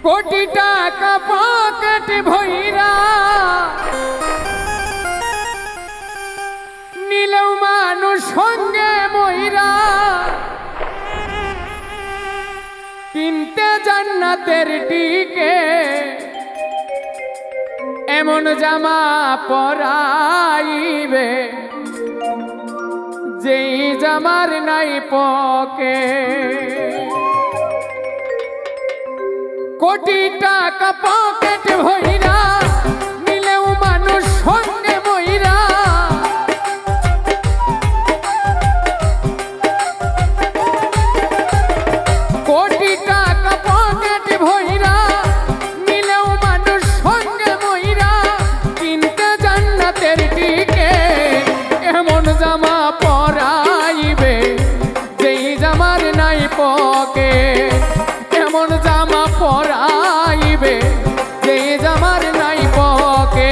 কোটি টাকা পকেটে ভইরা নিলেও মানুষ সঙ্গে মইরা কিনতে জান্নাতের টিকে এমন জামা পরাইবে যেই জামার নাই পকে কোটি টাকা পকেট ভইরা নিলেও মানুষ সঙ্গে মইরা কোটি টাকা পকেট ভইরা নিলেও মানুষ সঙ্গে মইরা কিনতে জান্নাতের টিকে এমন জামা পরাইবে যেই জামার নাই পকে এমন জামা পরাইবে যেই জামার নাই পকে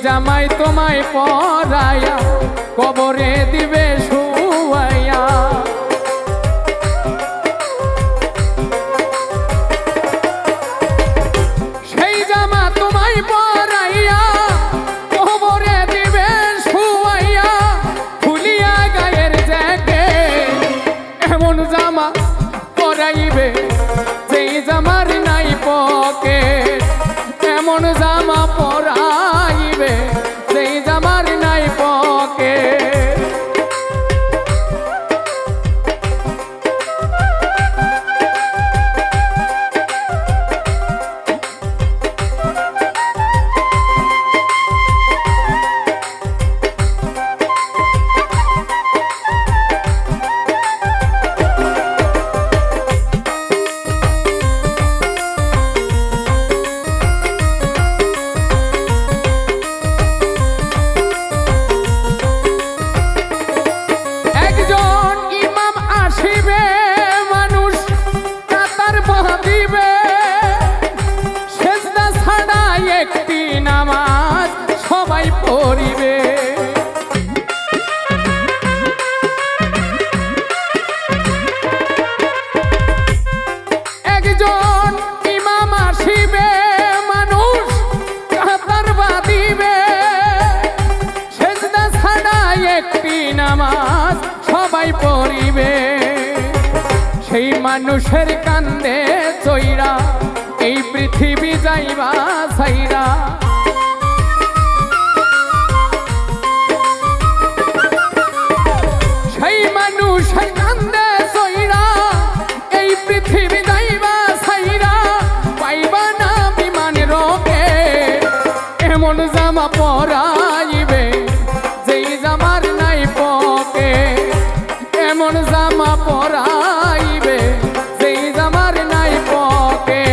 জামাই তোমায় পরাইয়া কবরে দিবে শুয়াইয়া সেই জামা তোমায় পরাইয়া কবরে দিবে শুয়াইয়া খুলিয়া গায়ের জ্যাকেট এমন জামা পরাইবে যেই জামার নাই পকেট এমন জামা পরাইবে যেই জামার নাই পকেট নামাজ সবাই পড়িবে একজন ইমাম আসিবে মানুষ কাতার বাঁধিবে সেজদা ছাড়া একটি নামাজ সবাই পড়িবে সেই মানুষের কান্দে চইরা এই পৃথিবী যাইবা ছাইরা সেই মানুষের কান্দে চইরা এই পৃথিবী যাইবা ছাইরা পাইবা না বিমান রোগে এমন জামা পরাইবে যেই জামার নাই পকে এমন জামা পরাইবে যেই জামার নাই পকে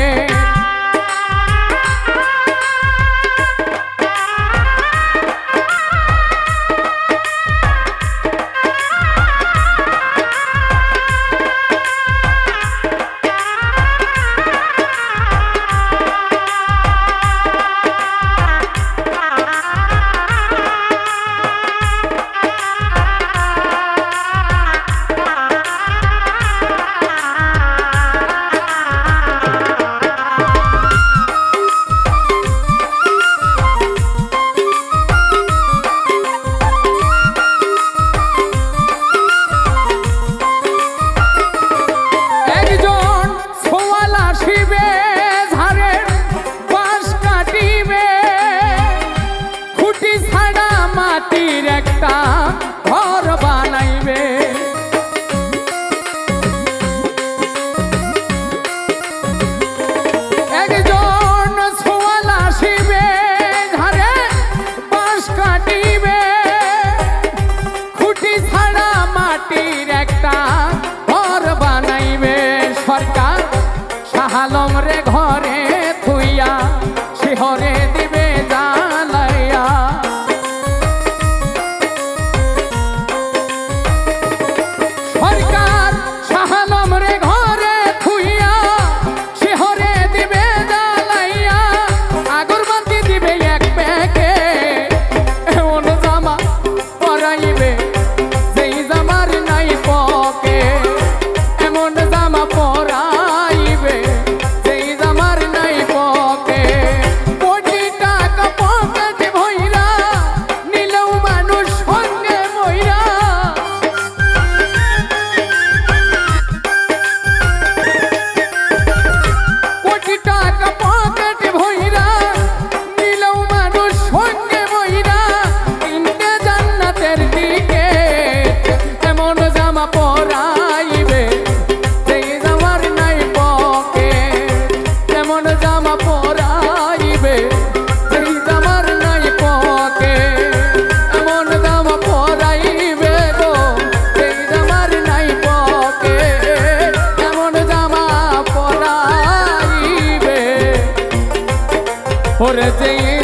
একটা ঘর বানাইবে সরকার শাহ আলম রে ঘরে থুইয়া শিহরে দিবে জ্বালাইয়া সরকার শাহ আলম রে ঘরে থুইয়া শিহরে দিবে জ্বালাইয়া আগরবাতি দিবে এক প্যাকেট এমন জামা পরাইবে যেই জামার নাই পকেট এমন জামা পরাইবে যেই জামার নাই পকেট কোটি টাকা পকেটে ভইরা নিলেও মানুষ সঙ্গে মইরা কোটি টাকা পকেটে ভইরা নিলেও মানুষ সঙ্গে মইরা কিনতে জান্নাতের দিকে এমন জামা পরাইবে যেই জামার নাই পকেট এমন জামা পরাইবে যেই জামার নাই পকেট এমন জামা পরাইবে গো যেই জামার নাই পকেট এমন জামা পরাইবে ওরে যেই